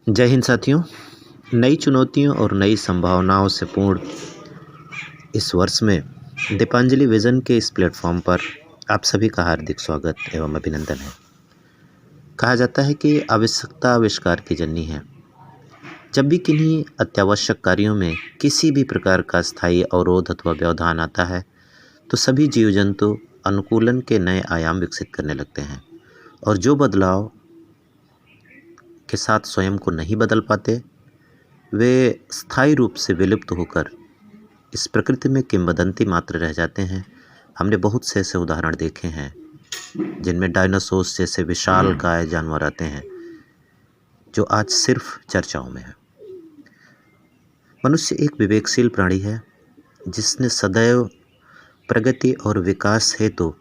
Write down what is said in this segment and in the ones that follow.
जय हिंद साथियों। नई चुनौतियों और नई संभावनाओं से पूर्ण इस वर्ष में दीपांजलि विज़न के इस प्लेटफॉर्म पर आप सभी का हार्दिक स्वागत एवं अभिनंदन है। कहा जाता है कि आवश्यकता आविष्कार की जननी है। जब भी किन्हीं अत्यावश्यक कार्यों में किसी भी प्रकार का स्थायी अवरोध अथवा व्यवधान आता है तो सभी जीव जंतु अनुकूलन के नए आयाम विकसित करने लगते हैं और जो बदलाव के साथ स्वयं को नहीं बदल पाते वे स्थायी रूप से विलुप्त होकर इस प्रकृति में किंवदंती मात्र रह जाते हैं। हमने बहुत से ऐसे उदाहरण देखे हैं जिनमें डायनासोर्स जैसे विशालकाय जानवर आते हैं जो आज सिर्फ चर्चाओं में है। मनुष्य एक विवेकशील प्राणी है जिसने सदैव प्रगति और विकास हेतु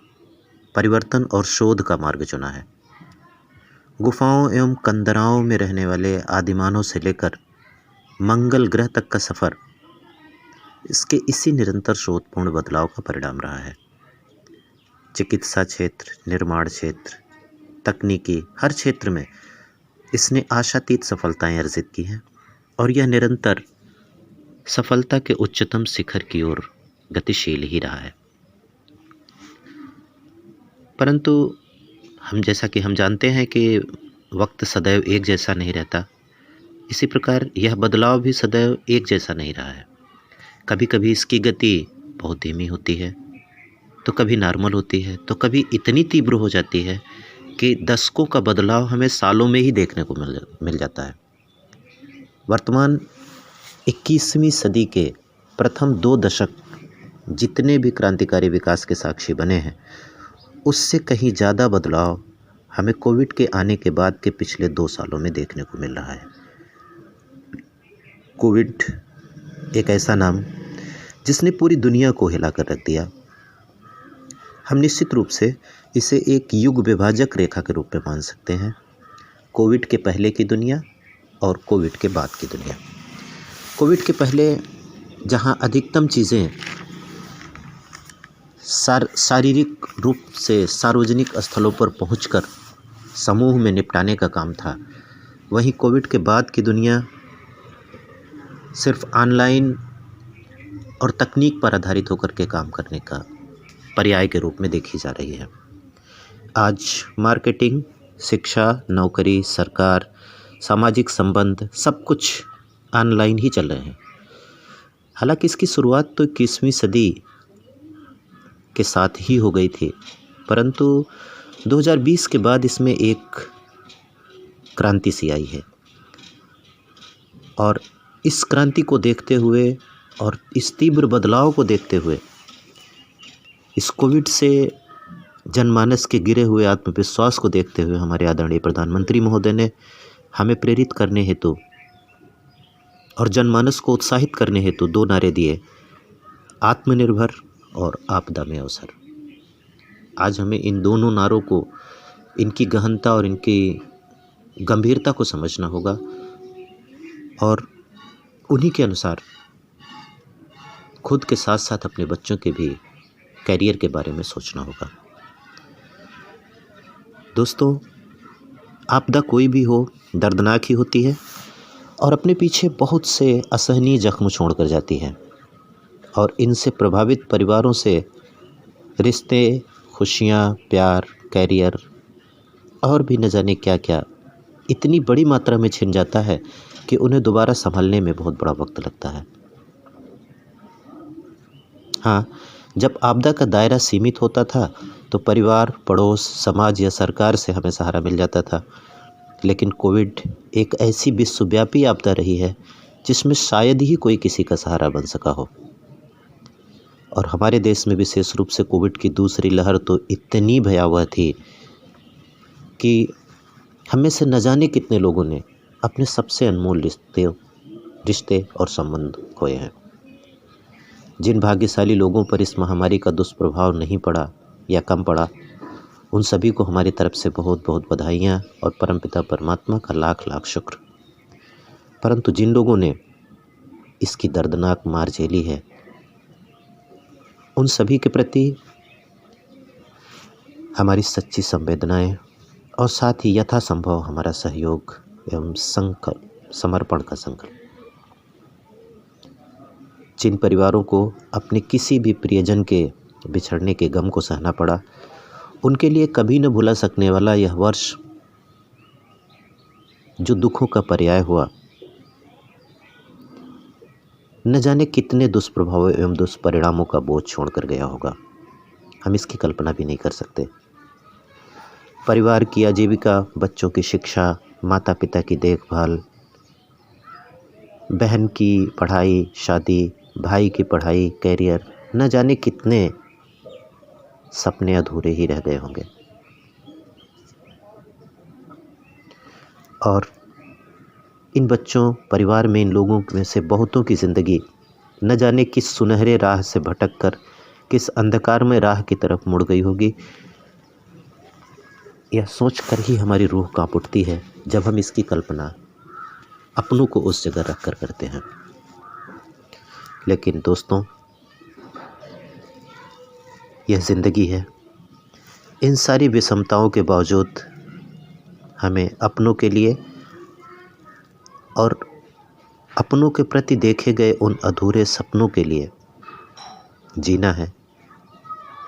परिवर्तन और शोध का मार्ग चुना है। गुफाओं एवं कंदराओं में रहने वाले आदिमानव से लेकर मंगल ग्रह तक का सफ़र इसके इसी निरंतर शोधपूर्ण बदलाव का परिणाम रहा है। चिकित्सा क्षेत्र, निर्माण क्षेत्र, तकनीकी हर क्षेत्र में इसने आशातीत सफलताएं अर्जित की हैं और यह निरंतर सफलता के उच्चतम शिखर की ओर गतिशील ही रहा है। परंतु जैसा कि हम जानते हैं कि वक्त सदैव एक जैसा नहीं रहता, इसी प्रकार यह बदलाव भी सदैव एक जैसा नहीं रहा है। कभी कभी इसकी गति बहुत धीमी होती है तो कभी नॉर्मल होती है तो कभी इतनी तीव्र हो जाती है कि दशकों का बदलाव हमें सालों में ही देखने को मिल जाता है। वर्तमान 21वीं सदी के प्रथम 2 दशक जितने भी क्रांतिकारी विकास के साक्षी बने हैं उससे कहीं ज़्यादा बदलाव हमें कोविड के आने के बाद के पिछले 2 सालों में देखने को मिल रहा है। कोविड एक ऐसा नाम जिसने पूरी दुनिया को हिला कर रख दिया। हम निश्चित रूप से इसे एक युग विभाजक रेखा के रूप में मान सकते हैं। कोविड के पहले की दुनिया और कोविड के बाद की दुनिया। कोविड के पहले जहां अधिकतम चीज़ें शारीरिक रूप से सार्वजनिक स्थलों पर पहुंचकर समूह में निपटाने का काम था, वहीं कोविड के बाद की दुनिया सिर्फ ऑनलाइन और तकनीक पर आधारित होकर के काम करने का पर्याय के रूप में देखी जा रही है। आज मार्केटिंग, शिक्षा, नौकरी, सरकार, सामाजिक संबंध सब कुछ ऑनलाइन ही चल रहे हैं। हालांकि इसकी शुरुआत तो 21वीं सदी के साथ ही हो गई थी, परंतु 2020 के बाद इसमें एक क्रांति सी आई है और इस क्रांति को देखते हुए और इस तीव्र बदलाव को देखते हुए इस कोविड से जनमानस के गिरे हुए आत्मविश्वास को देखते हुए हमारे आदरणीय प्रधानमंत्री महोदय ने हमें प्रेरित करने हेतु और जनमानस को उत्साहित करने हेतु 2 नारे दिए, आत्मनिर्भर और आपदा में अवसर। आज हमें इन दोनों नारों को, इनकी गहनता और इनकी गंभीरता को समझना होगा और उन्हीं के अनुसार खुद के साथ साथ अपने बच्चों के भी कैरियर के बारे में सोचना होगा। दोस्तों, आपदा कोई भी हो दर्दनाक ही होती है और अपने पीछे बहुत से असहनीय जख्म छोड़ कर जाती है और इनसे प्रभावित परिवारों से रिश्ते, खुशियाँ, प्यार, कैरियर और भी न जाने क्या क्या इतनी बड़ी मात्रा में छिन जाता है कि उन्हें दोबारा संभलने में बहुत बड़ा वक्त लगता है। हाँ, जब आपदा का दायरा सीमित होता था तो परिवार, पड़ोस, समाज या सरकार से हमें सहारा मिल जाता था, लेकिन कोविड एक ऐसी विश्वव्यापी आपदा रही है जिसमें शायद ही कोई किसी का सहारा बन सका हो। और हमारे देश में विशेष रूप से कोविड की दूसरी लहर तो इतनी भयावह थी कि हमें से न जाने कितने लोगों ने अपने सबसे अनमोल रिश्ते और संबंध खोए हैं। जिन भाग्यशाली लोगों पर इस महामारी का दुष्प्रभाव नहीं पड़ा या कम पड़ा, उन सभी को हमारी तरफ से बहुत बहुत बधाइयाँ और परमपिता परमात्मा का लाख लाख शुक्र। परंतु जिन लोगों ने इसकी दर्दनाक मार झेली है, उन सभी के प्रति हमारी सच्ची संवेदनाएं और साथ ही यथासंभव हमारा सहयोग एवं समर्पण का संकल्प। जिन परिवारों को अपने किसी भी प्रियजन के बिछड़ने के गम को सहना पड़ा, उनके लिए कभी न भुला सकने वाला यह वर्ष जो दुखों का पर्याय हुआ, न जाने कितने दुष्प्रभावों एवं दुष्परिणामों का बोझ छोड़कर गया होगा। हम इसकी कल्पना भी नहीं कर सकते। परिवार की आजीविका, बच्चों की शिक्षा, माता पिता की देखभाल, बहन की पढ़ाई, शादी, भाई की पढ़ाई, कैरियर, न जाने कितने सपने अधूरे ही रह गए होंगे। और इन बच्चों, परिवार में इन लोगों में से बहुतों की ज़िंदगी न जाने किस सुनहरे राह से भटक कर किस अंधकारमय राह की तरफ मुड़ गई होगी। यह सोचकर ही हमारी रूह कांप उठती है जब हम इसकी कल्पना अपनों को उस जगह रख कर करते हैं। लेकिन दोस्तों, यह ज़िंदगी है। इन सारी विषमताओं के बावजूद हमें अपनों के लिए और अपनों के प्रति देखे गए उन अधूरे सपनों के लिए जीना है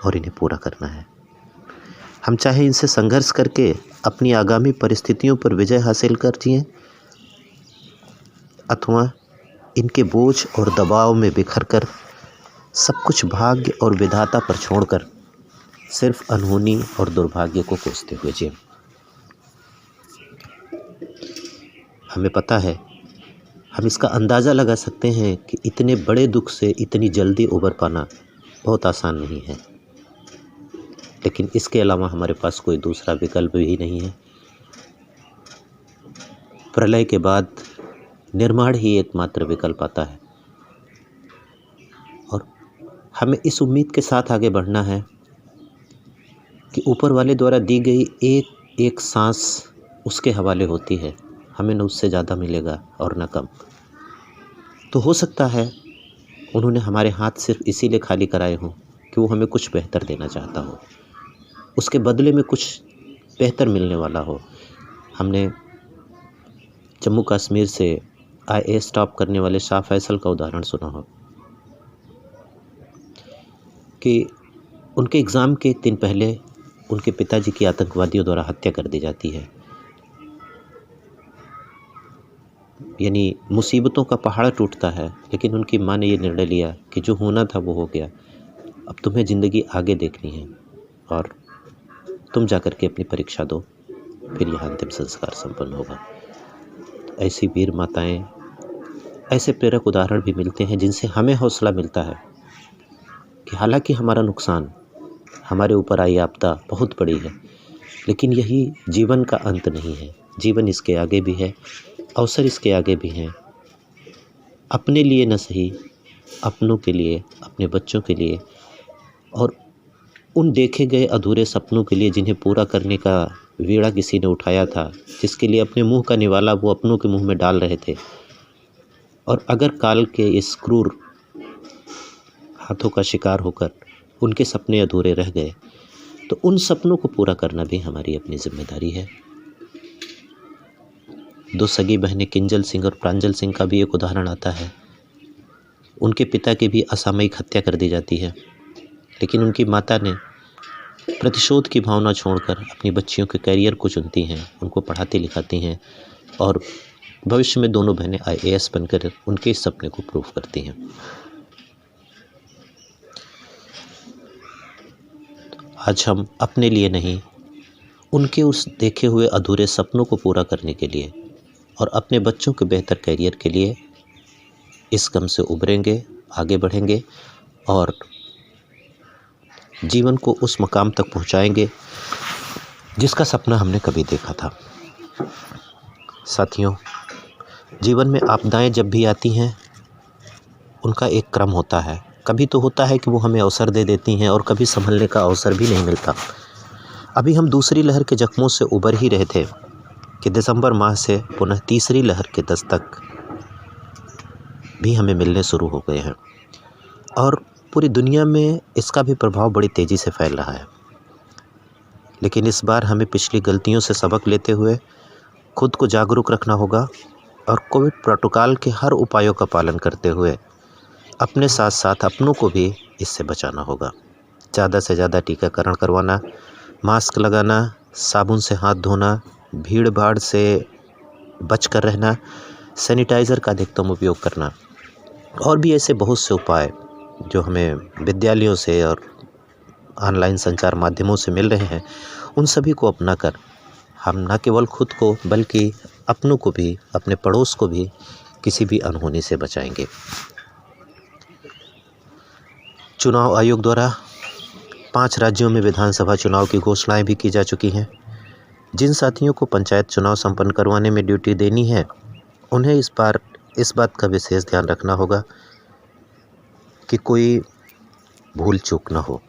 और इन्हें पूरा करना है। हम चाहे इनसे संघर्ष करके अपनी आगामी परिस्थितियों पर विजय हासिल कर जिएं, अथवा इनके बोझ और दबाव में बिखर कर सब कुछ भाग्य और विधाता पर छोड़कर सिर्फ अनहोनी और दुर्भाग्य को कोसते हुए जिएं। हमें पता है, हम इसका अंदाज़ा लगा सकते हैं कि इतने बड़े दुख से इतनी जल्दी उबर पाना बहुत आसान नहीं है, लेकिन इसके अलावा हमारे पास कोई दूसरा विकल्प भी नहीं है। प्रलय के बाद निर्माण ही एकमात्र विकल्प आता है और हमें इस उम्मीद के साथ आगे बढ़ना है कि ऊपर वाले द्वारा दी गई एक एक सांस उसके हवाले होती है। हमें न उससे ज़्यादा मिलेगा और न कम। तो हो सकता है उन्होंने हमारे हाथ सिर्फ इसीलिए खाली कराए हों कि वो हमें कुछ बेहतर देना चाहता हो, उसके बदले में कुछ बेहतर मिलने वाला हो। हमने जम्मू कश्मीर से IAS टॉप करने वाले शाह फैसल का उदाहरण सुना हो कि उनके एग्ज़ाम के एक दिन पहले उनके पिताजी की आतंकवादियों द्वारा हत्या कर दी जाती है। यानी मुसीबतों का पहाड़ टूटता है, लेकिन उनकी माँ ने ये निर्णय लिया कि जो होना था वो हो गया, अब तुम्हें ज़िंदगी आगे देखनी है और तुम जा कर के अपनी परीक्षा दो, फिर यह अंतिम संस्कार संपन्न होगा। ऐसी वीर माताएं, ऐसे प्रेरक उदाहरण भी मिलते हैं जिनसे हमें हौसला मिलता है कि हालांकि हमारा नुकसान, हमारे ऊपर आई आपदा बहुत बड़ी है, लेकिन यही जीवन का अंत नहीं है। जीवन इसके आगे भी है, अवसर इसके आगे भी हैं। अपने लिए न सही, अपनों के लिए, अपने बच्चों के लिए और उन देखे गए अधूरे सपनों के लिए जिन्हें पूरा करने का बीड़ा किसी ने उठाया था, जिसके लिए अपने मुंह का निवाला वो अपनों के मुंह में डाल रहे थे। और अगर काल के इस क्रूर हाथों का शिकार होकर उनके सपने अधूरे रह गए, तो उन सपनों को पूरा करना भी हमारी अपनी जिम्मेदारी है। दो सगी बहनें किंजल सिंह और प्रांजल सिंह का भी एक उदाहरण आता है। उनके पिता की भी असामयिक हत्या कर दी जाती है, लेकिन उनकी माता ने प्रतिशोध की भावना छोड़कर अपनी बच्चियों के करियर को चुनती हैं, उनको पढ़ाती लिखाती हैं और भविष्य में दोनों बहनें IAS बनकर उनके इस सपने को प्रूव करती हैं। आज हम अपने लिए नहीं, उनके उस देखे हुए अधूरे सपनों को पूरा करने के लिए और अपने बच्चों के बेहतर करियर के लिए इस गम से उभरेंगे, आगे बढ़ेंगे और जीवन को उस मकाम तक पहुंचाएंगे जिसका सपना हमने कभी देखा था। साथियों, जीवन में आपदाएं जब भी आती हैं, उनका एक क्रम होता है। कभी तो होता है कि वो हमें अवसर दे देती हैं और कभी संभलने का अवसर भी नहीं मिलता। अभी हम दूसरी लहर के जख्मों से उबर ही रहे थे कि दिसंबर माह से पुनः तीसरी लहर के दस्तक भी हमें मिलने शुरू हो गए हैं और पूरी दुनिया में इसका भी प्रभाव बड़ी तेज़ी से फैल रहा है। लेकिन इस बार हमें पिछली गलतियों से सबक लेते हुए खुद को जागरूक रखना होगा और कोविड प्रोटोकॉल के हर उपायों का पालन करते हुए अपने साथ साथ अपनों को भी इससे बचाना होगा। ज़्यादा से ज़्यादा टीकाकरण करवाना, मास्क लगाना, साबुन से हाथ धोना, भीड़ भाड़ से बचकर रहना, सैनिटाइज़र का अधिकतम उपयोग करना और भी ऐसे बहुत से उपाय जो हमें विद्यालयों से और ऑनलाइन संचार माध्यमों से मिल रहे हैं, उन सभी को अपनाकर हम न केवल खुद को बल्कि अपनों को भी, अपने पड़ोस को भी किसी भी अनहोनी से बचाएंगे। चुनाव आयोग द्वारा 5 राज्यों में विधानसभा चुनाव की घोषणाएं भी की जा चुकी हैं। जिन साथियों को पंचायत चुनाव संपन्न करवाने में ड्यूटी देनी है, उन्हें इस बात का विशेष ध्यान रखना होगा कि कोई भूल चूक न हो।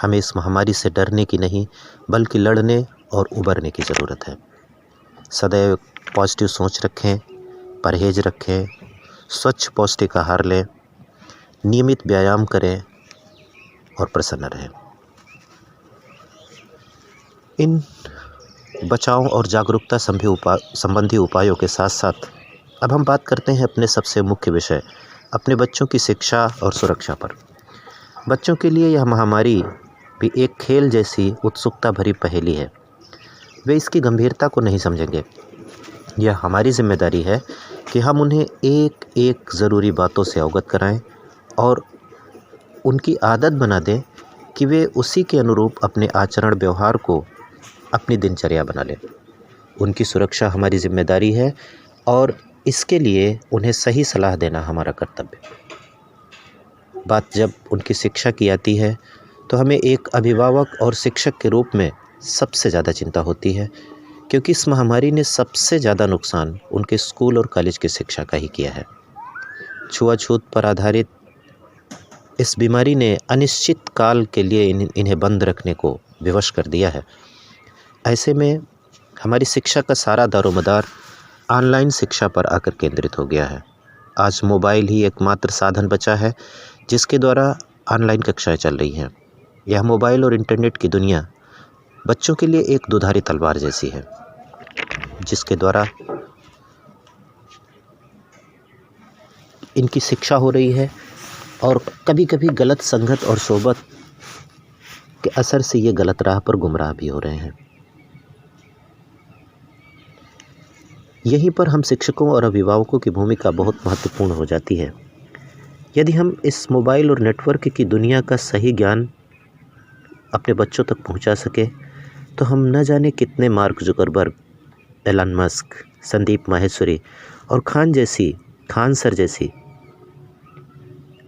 हमें इस महामारी से डरने की नहीं बल्कि लड़ने और उबरने की ज़रूरत है। सदैव पॉजिटिव सोच रखें, परहेज रखें, स्वच्छ पौष्टिक आहार लें, नियमित व्यायाम करें और प्रसन्न रहें। इन बचाव और जागरूकता संबंधी उपायों के साथ साथ अब हम बात करते हैं अपने सबसे मुख्य विषय, अपने बच्चों की शिक्षा और सुरक्षा पर। बच्चों के लिए यह महामारी भी एक खेल जैसी उत्सुकता भरी पहेली है। वे इसकी गंभीरता को नहीं समझेंगे। यह हमारी जिम्मेदारी है कि हम उन्हें एक एक ज़रूरी बातों से अवगत कराएं और उनकी आदत बना दें कि वे उसी के अनुरूप अपने आचरण व्यवहार को अपनी दिनचर्या बना लें। उनकी सुरक्षा हमारी जिम्मेदारी है और इसके लिए उन्हें सही सलाह देना हमारा कर्तव्य। बात जब उनकी शिक्षा की आती है तो हमें एक अभिभावक और शिक्षक के रूप में सबसे ज़्यादा चिंता होती है, क्योंकि इस महामारी ने सबसे ज़्यादा नुकसान उनके स्कूल और कॉलेज की शिक्षा का ही किया है। छुआछूत पर आधारित इस बीमारी ने अनिश्चित काल के लिए इन्हें बंद रखने को विवश कर दिया है। ऐसे में हमारी शिक्षा का सारा दारोमदार ऑनलाइन शिक्षा पर आकर केंद्रित हो गया है। आज मोबाइल ही एकमात्र साधन बचा है जिसके द्वारा ऑनलाइन कक्षाएं चल रही हैं। यह मोबाइल और इंटरनेट की दुनिया बच्चों के लिए एक दुधारी तलवार जैसी है, जिसके द्वारा इनकी शिक्षा हो रही है और कभी कभी गलत संगत और सोबत के असर से ये गलत राह पर गुमराह भी हो रहे हैं। यहीं पर हम शिक्षकों और अभिभावकों की भूमिका बहुत महत्वपूर्ण हो जाती है। यदि हम इस मोबाइल और नेटवर्क की दुनिया का सही ज्ञान अपने बच्चों तक पहुंचा सके तो हम न जाने कितने Mark Zuckerberg, Elon Musk, Sandeep Maheshwari और खान सर जैसी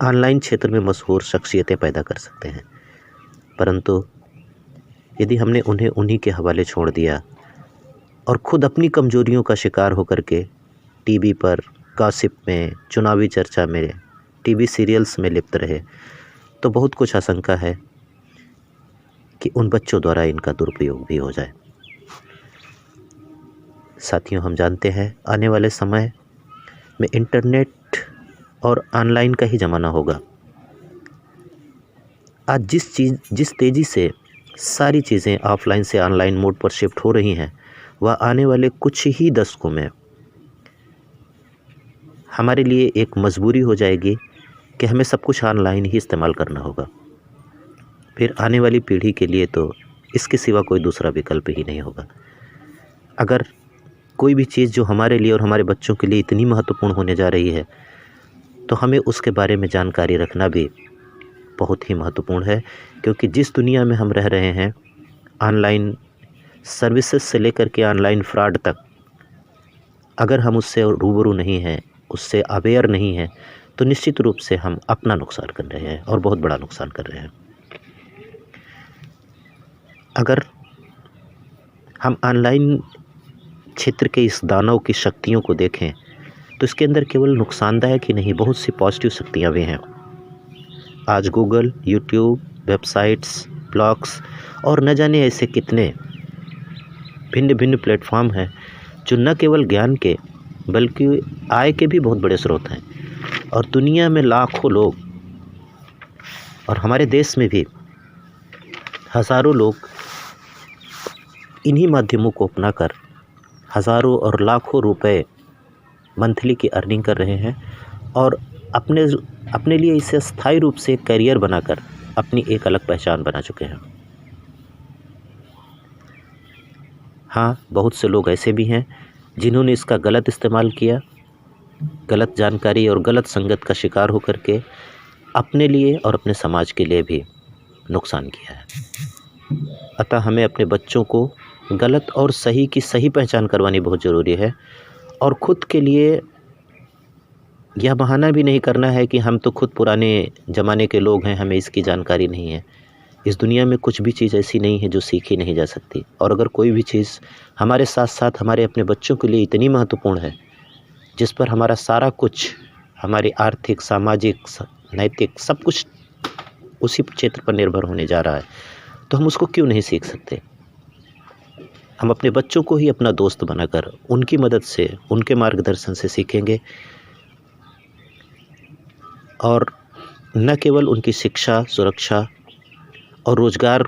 ऑनलाइन क्षेत्र में मशहूर शख्सियतें पैदा कर सकते हैं। परंतु यदि हमने उन्हें उन्हीं के हवाले छोड़ दिया और ख़ुद अपनी कमजोरियों का शिकार होकर के टीवी पर गॉसिप में, चुनावी चर्चा में, टीवी सीरियल्स में लिप्त रहे, तो बहुत कुछ आशंका है कि उन बच्चों द्वारा इनका दुरुपयोग भी हो जाए। साथियों, हम जानते हैं आने वाले समय में इंटरनेट और ऑनलाइन का ही ज़माना होगा। आज जिस तेज़ी से सारी चीज़ें ऑफलाइन से ऑनलाइन मोड पर शिफ्ट हो रही हैं, वह आने वाले कुछ ही दशकों में हमारे लिए एक मजबूरी हो जाएगी कि हमें सब कुछ ऑनलाइन ही इस्तेमाल करना होगा। फिर आने वाली पीढ़ी के लिए तो इसके सिवा कोई दूसरा विकल्प ही नहीं होगा। अगर कोई भी चीज़ जो हमारे लिए और हमारे बच्चों के लिए इतनी महत्वपूर्ण होने जा रही है, तो हमें उसके बारे में जानकारी रखना भी बहुत ही महत्वपूर्ण है, क्योंकि जिस दुनिया में हम रह रहे हैं, ऑनलाइन सर्विसेज से लेकर के ऑनलाइन फ्रॉड तक, अगर हम उससे रूबरू नहीं हैं, उससे अवेयर नहीं हैं, तो निश्चित रूप से हम अपना नुकसान कर रहे हैं और बहुत बड़ा नुकसान कर रहे हैं। अगर हम ऑनलाइन क्षेत्र के इस दानव की शक्तियों को देखें तो इसके अंदर केवल नुकसानदायक ही नहीं, बहुत सी पॉजिटिव शक्तियाँ भी हैं। आज गूगल, यूट्यूब, वेबसाइट्स, ब्लॉग्स और न जाने ऐसे कितने भिन्न भिन्न प्लेटफॉर्म हैं जो न केवल ज्ञान के बल्कि आय के भी बहुत बड़े स्रोत हैं। और दुनिया में लाखों लोग और हमारे देश में भी हज़ारों लोग इन्हीं माध्यमों को अपनाकर हज़ारों और लाखों रुपए मंथली की अर्निंग कर रहे हैं और अपने अपने लिए इसे स्थायी रूप से करियर बनाकर अपनी एक अलग पहचान बना चुके हैं। हाँ, बहुत से लोग ऐसे भी हैं जिन्होंने इसका गलत इस्तेमाल किया, गलत जानकारी और गलत संगत का शिकार होकर के अपने लिए और अपने समाज के लिए भी नुकसान किया है। अतः हमें अपने बच्चों को गलत और सही की सही पहचान करवानी बहुत ज़रूरी है और ख़ुद के लिए यह बहाना भी नहीं करना है कि हम तो खुद पुराने ज़माने के लोग हैं, हमें इसकी जानकारी नहीं है। इस दुनिया में कुछ भी चीज़ ऐसी नहीं है जो सीखी नहीं जा सकती, और अगर कोई भी चीज़ हमारे साथ साथ हमारे अपने बच्चों के लिए इतनी महत्वपूर्ण है, जिस पर हमारा सारा कुछ, हमारी आर्थिक, सामाजिक, नैतिक सब कुछ उसी क्षेत्र पर निर्भर होने जा रहा है, तो हम उसको क्यों नहीं सीख सकते। हम अपने बच्चों को ही अपना दोस्त बनाकर उनकी मदद से, उनके मार्गदर्शन से सीखेंगे और न केवल उनकी शिक्षा, सुरक्षा और रोज़गार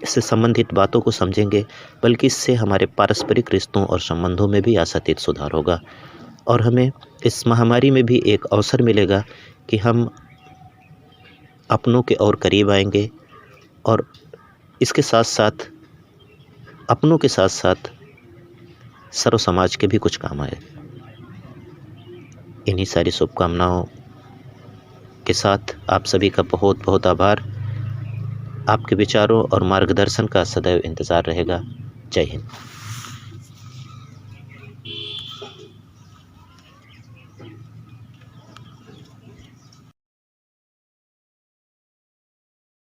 से संबंधित बातों को समझेंगे, बल्कि इससे हमारे पारस्परिक रिश्तों और संबंधों में भी आशातीत सुधार होगा और हमें इस महामारी में भी एक अवसर मिलेगा कि हम अपनों के और करीब आएंगे और इसके साथ साथ अपनों के साथ साथ सर्व समाज के भी कुछ काम आए। इन्हीं सारी शुभकामनाओं के साथ आप सभी का बहुत बहुत आभार। आपके विचारों और मार्गदर्शन का सदैव इंतज़ार रहेगा। जय हिंद।